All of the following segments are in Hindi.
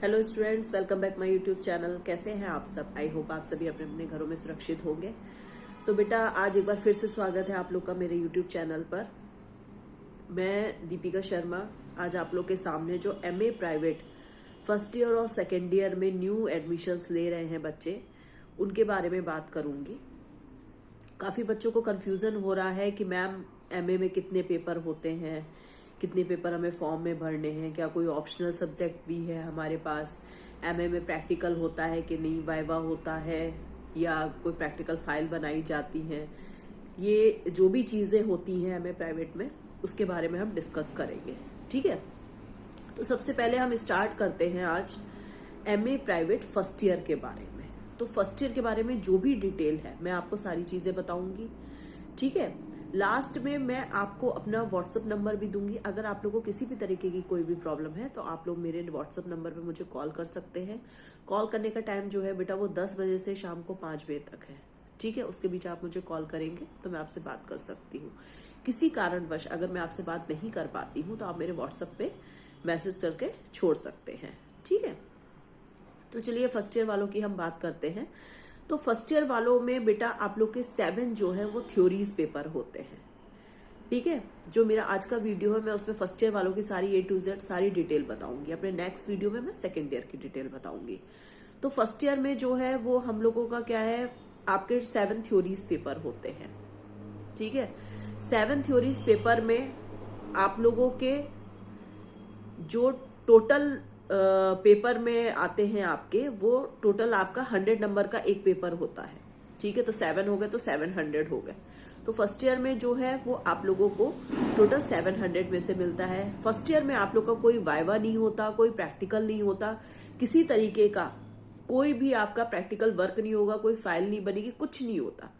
Hello students, welcome back my YouTube channel. कैसे हैं आप सब? आई होप आप सभी अपने अपने घरों में सुरक्षित होंगे। तो बेटा, आज एक बार फिर से स्वागत है आप लोग का मेरे यूट्यूब चैनल पर। मैं दीपिका शर्मा आज आप लोग के सामने जो एमए प्राइवेट फर्स्ट ईयर और सेकेंड ईयर में न्यू एडमिशन्स ले रहे हैं बच्चे, उनके बारे में बात करूंगी। काफ़ी बच्चों को कन्फ्यूज़न हो रहा है कि मैम एमए में कितने पेपर होते हैं, कितने पेपर हमें फॉर्म में भरने हैं, क्या कोई ऑप्शनल सब्जेक्ट भी है हमारे पास, एमए में प्रैक्टिकल होता है कि नहीं, वाइवा होता है या कोई प्रैक्टिकल फाइल बनाई जाती हैं। ये जो भी चीज़ें होती हैं एमए प्राइवेट में, उसके बारे में हम डिस्कस करेंगे। ठीक है, तो सबसे पहले हम स्टार्ट करते हैं आज एमए प्राइवेट फर्स्ट ईयर के बारे में। तो फर्स्ट ईयर के बारे में जो भी डिटेल है मैं आपको सारी चीज़ें बताऊंगी। ठीक है, लास्ट में मैं आपको अपना व्हाट्सअप नंबर भी दूंगी। अगर आप लोगों को किसी भी तरीके की कोई भी प्रॉब्लम है तो आप लोग मेरे व्हाट्सअप नंबर पे मुझे कॉल कर सकते हैं। कॉल करने का टाइम जो है बेटा वो 10 बजे से शाम को 5 बजे तक है। ठीक है, उसके बीच आप मुझे कॉल करेंगे तो मैं आपसे बात कर सकती हूँ। किसी कारणवश अगर मैं आपसे बात नहीं कर पाती हूँ तो आप मेरे व्हाट्सअप पे मैसेज करके छोड़ सकते हैं। ठीक है, तो चलिए फर्स्ट ईयर वालों की हम बात करते हैं। तो फर्स्ट ईयर वालों में बेटा आप लोग के 7 जो है वो थ्योरीज पेपर होते हैं। ठीक है, जो मेरा आज का वीडियो है मैं उसमें फर्स्ट ईयर वालों की सारी A to Z सारी डिटेल बताऊंगी। अपने नेक्स्ट वीडियो में मैं सेकेंड ईयर की डिटेल बताऊंगी। तो फर्स्ट ईयर में जो है वो हम लोगों का क्या है, आपके 7 थ्योरीज पेपर होते हैं। ठीक है, 7 थ्योरीज पेपर में आप लोगों के जो टोटल पेपर में आते हैं आपके, वो टोटल आपका 100 नंबर का एक पेपर होता है। ठीक है, तो 7 हो गए तो 700 हो गए। तो फर्स्ट ईयर में जो है वो आप लोगों को टोटल 700 में से मिलता है। फर्स्ट ईयर में आप लोग का कोई वाइवा नहीं होता, कोई प्रैक्टिकल नहीं होता, किसी तरीके का कोई भी आपका प्रैक्टिकल वर्क नहीं होगा, कोई फाइल नहीं बनेगी, कुछ नहीं होता।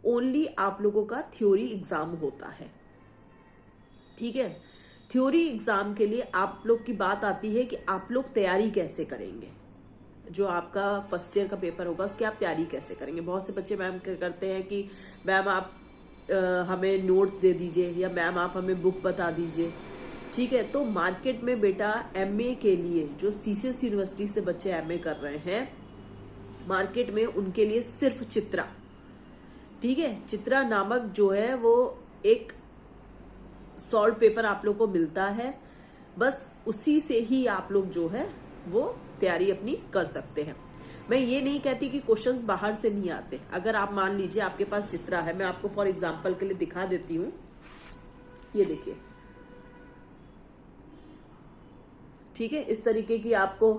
ओनली आप लोगों का थ्योरी एग्जाम होता है। ठीक है, थ्योरी एग्जाम के लिए आप लोग की बात आती है कि आप लोग तैयारी कैसे करेंगे। जो आपका फर्स्ट ईयर का पेपर होगा उसकी आप तैयारी कैसे करेंगे। बहुत से बच्चे मैम क्या करते हैं कि मैम आप हमें नोट्स दे दीजिए या मैम आप हमें बुक बता दीजिए। ठीक है, तो मार्केट में बेटा एमए के लिए जो सीसीएस यूनिवर्सिटी से बच्चे एमए कर रहे हैं, मार्केट में उनके लिए सिर्फ चित्रा, ठीक है, चित्रा नामक जो है वो एक सॉल्व पेपर आप लोग को मिलता है। बस उसी से ही आप लोग जो है वो तैयारी अपनी कर सकते हैं। मैं ये नहीं कहती कि क्वेश्चंस बाहर से नहीं आते। अगर आप मान लीजिए आपके पास चित्रा है, मैं आपको फॉर एग्जांपल के लिए दिखा देती हूँ। ये देखिए, ठीक है, इस तरीके की आपको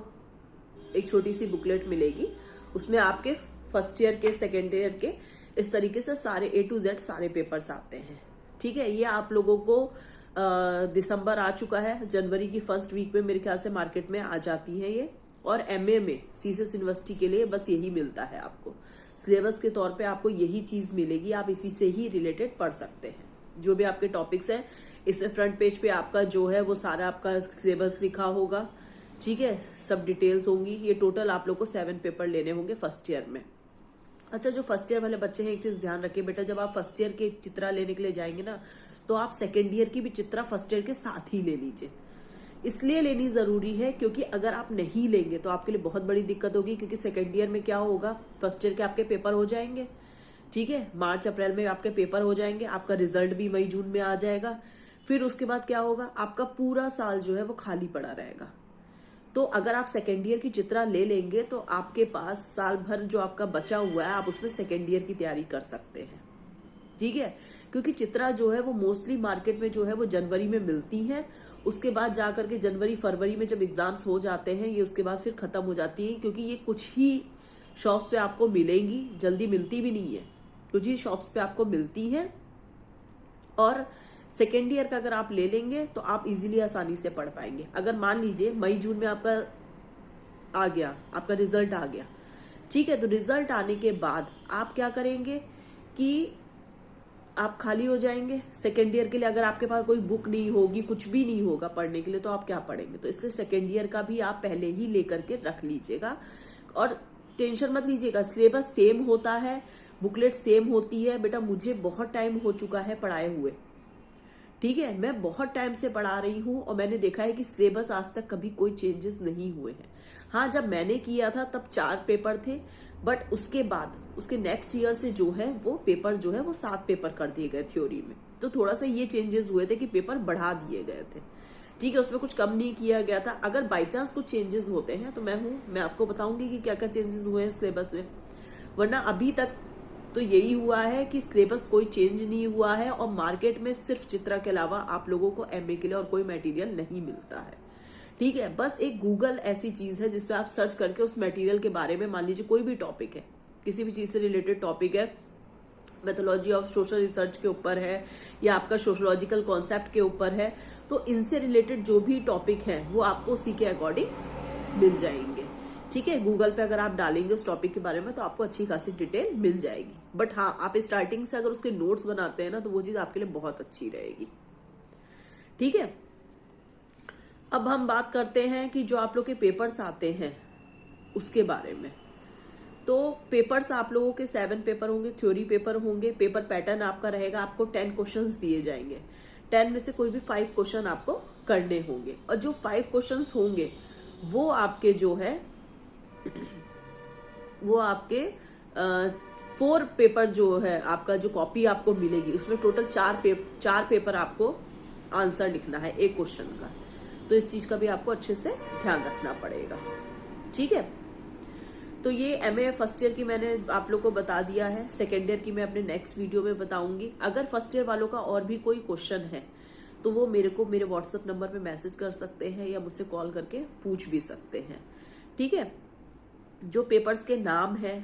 एक छोटी सी बुकलेट मिलेगी। उसमें आपके फर्स्ट ईयर के, सेकेंड ईयर के, इस तरीके से सारे A to Z सारे पेपर्स आते हैं। ठीक है, ये आप लोगों को दिसंबर आ चुका है, जनवरी की फर्स्ट वीक में मेरे ख्याल से मार्केट में आ जाती है ये। और एमए में सीसीएस यूनिवर्सिटी के लिए बस यही मिलता है आपको। सिलेबस के तौर पे आपको यही चीज मिलेगी, आप इसी से ही रिलेटेड पढ़ सकते हैं। जो भी आपके टॉपिक्स हैं, इसमें फ्रंट पेज पे आपका जो है वो सारा आपका सिलेबस लिखा होगा। ठीक है, सब डिटेल्स होंगी। ये टोटल आप लोग को 7 पेपर लेने होंगे फर्स्ट ईयर में। अच्छा, जो फर्स्ट ईयर वाले बच्चे हैं, एक चीज ध्यान रखिए बेटा, जब आप फर्स्ट ईयर के चित्रा लेने के लिए जाएंगे ना, तो आप सेकेंड ईयर की भी चित्रा फर्स्ट ईयर के साथ ही ले लीजिए। इसलिए लेनी जरूरी है क्योंकि अगर आप नहीं लेंगे तो आपके लिए बहुत बड़ी दिक्कत होगी। क्योंकि सेकेंड ईयर में क्या होगा, फर्स्ट ईयर के आपके पेपर हो जाएंगे। ठीक है, मार्च अप्रैल में आपके पेपर हो जाएंगे, आपका रिजल्ट भी मई जून में आ जाएगा। फिर उसके बाद क्या होगा, आपका पूरा साल जो है वो खाली पड़ा रहेगा। तो अगर आप सेकेंड ईयर की चित्रा ले लेंगे तो आपके पास साल भर जो आपका बचा हुआ है, आप उसमें सेकेंड ईयर की तैयारी कर सकते हैं। ठीक है, क्योंकि चित्रा जो है वो मोस्टली मार्केट में जो है वो जनवरी में मिलती है। उसके बाद जाकर के जनवरी फरवरी में जब एग्जाम्स हो जाते हैं, ये उसके बाद फिर खत्म हो जाती है। क्योंकि ये कुछ ही शॉप्स पे आपको मिलेंगी, जल्दी मिलती भी नहीं है, कुछ ही शॉप्स पे आपको मिलती है। और सेकेंड ईयर का अगर आप ले लेंगे तो आप इजीली आसानी से पढ़ पाएंगे। अगर मान लीजिए मई जून में आपका आ गया, आपका रिजल्ट आ गया, ठीक है, तो रिजल्ट आने के बाद आप क्या करेंगे कि आप खाली हो जाएंगे सेकेंड ईयर के लिए। अगर आपके पास कोई बुक नहीं होगी, कुछ भी नहीं होगा पढ़ने के लिए, तो आप क्या पढ़ेंगे। तो इससे सेकेंड ईयर का भी आप पहले ही लेकर के रख लीजिएगा। और टेंशन मत लीजिएगा, सिलेबस सेम होता है, बुकलेट सेम होती है। बेटा मुझे बहुत टाइम हो चुका है पढ़ाए हुए। ठीक है, मैं बहुत टाइम से पढ़ा रही हूँ और मैंने देखा है कि सिलेबस आज तक कभी कोई चेंजेस नहीं हुए हैं। हाँ, जब मैंने किया था तब 4 पेपर थे, बट उसके बाद उसके नेक्स्ट ईयर से जो है वो पेपर जो है वो 7 पेपर कर दिए गए थ्योरी में। तो थोड़ा सा ये चेंजेस हुए थे कि पेपर बढ़ा दिए गए थे। ठीक है, उसमें कुछ कम नहीं किया गया था। अगर बाई चांस कुछ चेंजेस होते हैं तो मैं आपको बताऊंगी कि क्या क्या चेंजेस हुए हैं सिलेबस में। वरना अभी तक तो यही हुआ है कि सिलेबस कोई चेंज नहीं हुआ है और मार्केट में सिर्फ चित्रा के अलावा आप लोगों को एमए के लिए और कोई मटेरियल नहीं मिलता है। ठीक है, बस एक गूगल ऐसी चीज है जिसपे आप सर्च करके उस मटेरियल के बारे में, मान लीजिए कोई भी टॉपिक है, किसी भी चीज से रिलेटेड टॉपिक है, मेथोलॉजी ऑफ सोशल रिसर्च के ऊपर है या आपका सोशोलॉजिकल कॉन्सेप्ट के ऊपर है, तो इनसे रिलेटेड जो भी टॉपिक है वो आपको उसी के अकॉर्डिंग मिल जाएंगे। ठीक है, गूगल पे अगर आप डालेंगे उस टॉपिक के बारे में तो आपको अच्छी खासी डिटेल मिल जाएगी। बट हाँ, आप स्टार्टिंग से अगर उसके नोट्स बनाते हैं ना तो वो चीज आपके लिए बहुत अच्छी रहेगी। ठीक है, अब हम बात करते हैं कि जो आप लोग के पेपर्स आते हैं उसके बारे में। तो पेपर्स आप लोगों के 7 पेपर होंगे, थ्योरी पेपर होंगे। पेपर पैटर्न आपका रहेगा, आपको 10 क्वेश्चंस दिए जाएंगे। 10 में से कोई भी 5 क्वेश्चन आपको करने होंगे और जो 5 क्वेश्चंस होंगे वो आपके जो है वो आपके 4 पेपर जो है, आपका जो कॉपी आपको मिलेगी उसमें टोटल 4 पेपर आपको आंसर लिखना है एक क्वेश्चन का। तो इस चीज का भी आपको अच्छे से ध्यान रखना पड़ेगा। ठीक है, तो ये एमए फर्स्ट ईयर की मैंने आप लोग को बता दिया है। सेकेंड ईयर की मैं अपने नेक्स्ट वीडियो में बताऊंगी। अगर फर्स्ट ईयर वालों का और भी कोई क्वेश्चन है तो वो मेरे को मेरे व्हाट्सएप नंबर पे मैसेज कर सकते हैं या मुझसे कॉल करके पूछ भी सकते हैं। ठीक है, जो पेपर्स के नाम है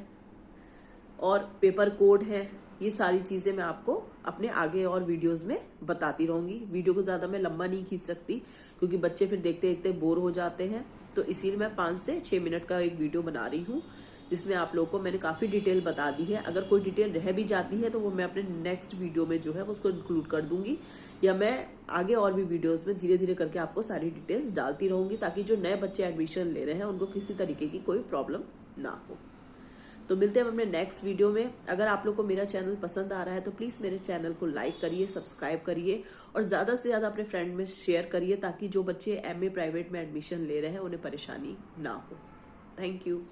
और पेपर कोड है, ये सारी चीजें मैं आपको अपने आगे और वीडियोस में बताती रहूंगी। वीडियो को ज्यादा मैं लंबा नहीं खींच सकती क्योंकि बच्चे फिर देखते देखते बोर हो जाते हैं, तो इसीलिए मैं 5 से 6 मिनट का एक वीडियो बना रही हूँ जिसमें आप लोगों को मैंने काफी डिटेल बता दी है। अगर कोई डिटेल रह भी जाती है तो वो मैं अपने नेक्स्ट वीडियो में जो है वो उसको इंक्लूड कर दूंगी, या मैं आगे और भी वीडियोस में धीरे धीरे करके आपको सारी डिटेल्स डालती रहूंगी ताकि जो नए बच्चे एडमिशन ले रहे हैं उनको किसी तरीके की कोई प्रॉब्लम ना हो। तो मिलते हैं अपने नेक्स्ट वीडियो में। अगर आप लोग को मेरा चैनल पसंद आ रहा है तो प्लीज़ मेरे चैनल को लाइक करिए, सब्सक्राइब करिए और ज़्यादा से ज़्यादा अपने फ्रेंड में शेयर करिए ताकि जो बच्चे एमए प्राइवेट में एडमिशन ले रहे हैं उन्हें परेशानी ना हो। Thank you.